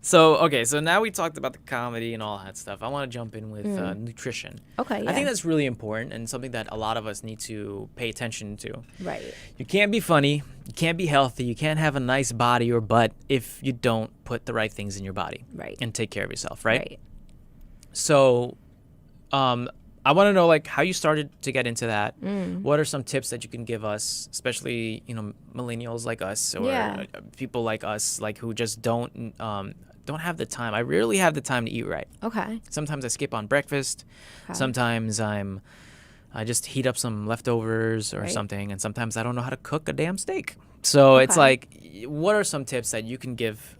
So now we talked about the comedy and all that stuff. I want to jump in with nutrition. Okay, yeah. I think that's really important and something that a lot of us need to pay attention to. Right. You can't be funny, you can't be healthy, you can't have a nice body or butt if you don't put the right things in your body. Right. And take care of yourself, right? Right. So, I want to know like how you started to get into that. What are some tips that you can give us, especially millennials like us or people like us, like who just don't have the time. I rarely have the time to eat right. Okay. Sometimes I skip on breakfast. Okay. Sometimes I just heat up some leftovers or something, and sometimes I don't know how to cook a damn steak. So it's like, what are some tips that you can give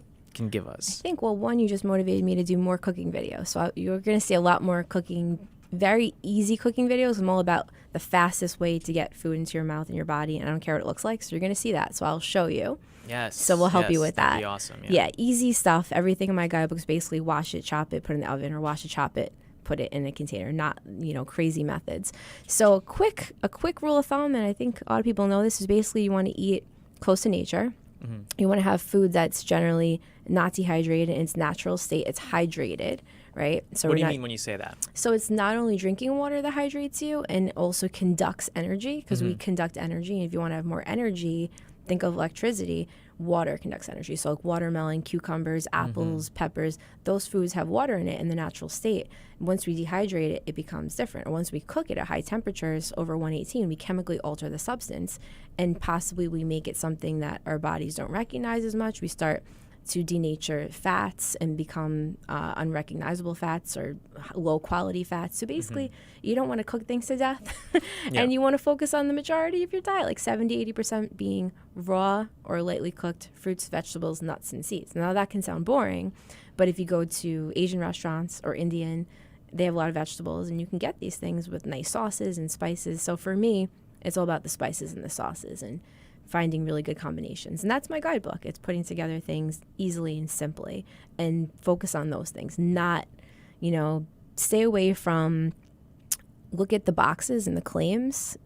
us? I think, well, one, you just motivated me to do more cooking videos. So you're going to see a lot more cooking, very easy cooking videos. I'm all about the fastest way to get food into your mouth and your body, and I don't care what it looks like. So you're going to see that. So I'll show you. Yes. So we'll help you with that. That'd be awesome. Yeah, easy stuff. Everything in my guidebook is basically wash it, chop it, put it in the oven, or wash it, chop it, put it in a container. Not, crazy methods. So a quick rule of thumb, and I think a lot of people know this, is basically you want to eat close to nature. Mm-hmm. You want to have food that's generally not dehydrated in its natural state. It's hydrated, right? So what do you mean when you say that? So it's not only drinking water that hydrates you and also conducts energy, because we conduct energy. And if you want to have more energy, think of electricity. Water conducts energy. So like watermelon, cucumbers, apples, peppers, those foods have water in it in the natural state. Once we dehydrate it, it becomes different. Or once we cook it at high temperatures over 118, we chemically alter the substance, and possibly we make it something that our bodies don't recognize as much. We start to denature fats and become unrecognizable fats or low quality fats. So basically, you don't want to cook things to death and you want to focus on the majority of your diet, like 70-80% being raw or lightly cooked fruits, vegetables, nuts, and seeds. Now that can sound boring, but if you go to Asian restaurants or Indian, they have a lot of vegetables, and you can get these things with nice sauces and spices. So for me, it's all about the spices and the sauces and finding really good combinations. And that's my guidebook. It's putting together things easily and simply, and focus on those things. Not, stay away from, look at the boxes and the claims,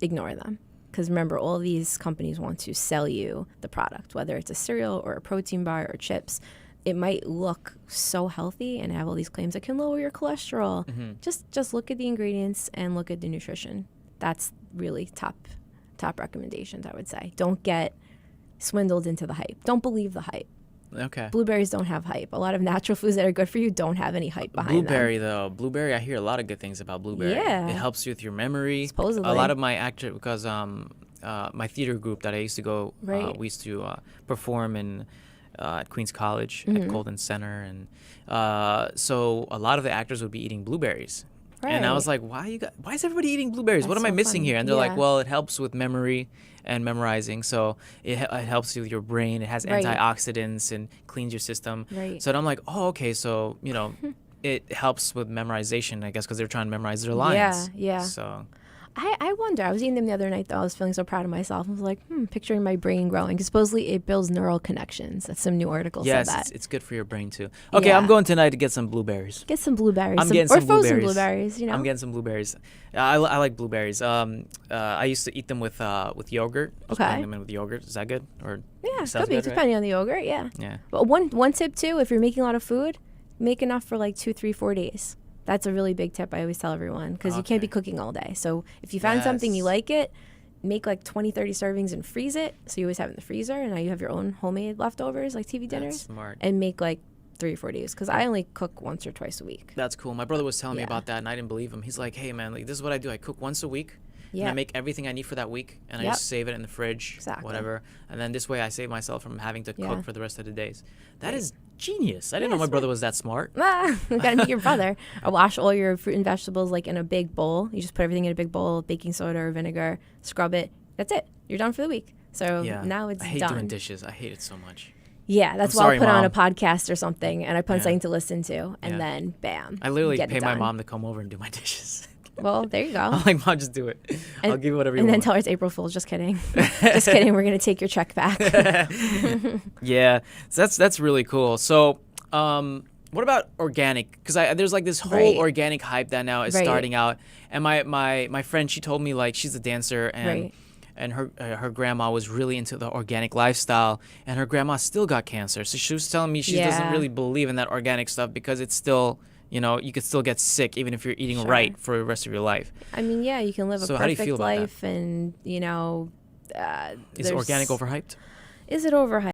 ignore them. Because remember, all these companies want to sell you the product, whether it's a cereal or a protein bar or chips. It might look so healthy and have all these claims that can lower your cholesterol. Just look at the ingredients and look at the nutrition. That's really top recommendations, I would say. Don't get swindled into the hype. Don't believe the hype. Okay. Blueberries don't have hype. A lot of natural foods that are good for you don't have any hype behind them. Blueberry, I hear a lot of good things about blueberry. Yeah. It helps you with your memory. Supposedly. A lot of my because my theater group that I used to go, we used to perform at Queens College at Colden Center, and so a lot of the actors would be eating blueberries. Right. And I was like, why is everybody eating blueberries? What am I missing here? And they're like, well, it helps with memory and memorizing. So it helps you with your brain. It has antioxidants and cleans your system. Right. So I'm like, oh, okay. So, it helps with memorization, I guess, because they're trying to memorize their lines. Yeah. So I wonder. I was eating them the other night, though. I was feeling so proud of myself. I was like, picturing my brain growing. Because supposedly it builds neural connections. That's some new article said that. Yes, it's good for your brain, too. Okay, I'm going tonight to get some blueberries. Get some blueberries. I'm getting some frozen blueberries. I'm getting some blueberries. I like blueberries. I used to eat them with yogurt. Just putting them in with yogurt. Is that good? Or yeah, could be, depending on the yogurt, yeah. Yeah. But one tip, too, if you're making a lot of food, make enough for like 2, 3, 4 days. That's a really big tip I always tell everyone, because you can't be cooking all day. So if you find something you like it, make like 20, 30 servings and freeze it. So you always have it in the freezer, and now you have your own homemade leftovers, like TV dinners. That's smart. And make like 3 or 4 days, because I only cook once or twice a week. That's cool. My brother was telling me about that, and I didn't believe him. He's like, hey, man, like, this is what I do. I cook once a week. And I make everything I need for that week, and I just save it in the fridge, whatever. And then this way I save myself from having to cook for the rest of the days. That is genius. I didn't know my brother was that smart. You gotta meet your brother. Or wash all your fruit and vegetables like in a big bowl. You just put everything in a big bowl, baking soda or vinegar, scrub it. That's it. You're done for the week. So now it's done. I hate doing dishes. I hate it so much. Yeah, that's why I'll put on a podcast or something, and I put on something to listen to, and then bam. I literally pay my mom to come over and do my dishes. Well, there you go. I'm like, Mom, just do it. I'll give you whatever you want. And then tell her it's April Fool's. Just kidding. Just kidding. We're going to take your check back. Yeah. So that's really cool. So what about organic? Because there's like this whole organic hype that now is starting out. And my friend, she told me, like, she's a dancer, and and her grandma was really into the organic lifestyle, and her grandma still got cancer. So she was telling me she doesn't really believe in that organic stuff because it's still, you could still get sick even if you're eating right for the rest of your life. I mean, yeah, you can live a perfect life, and is organic overhyped? Is it overhyped?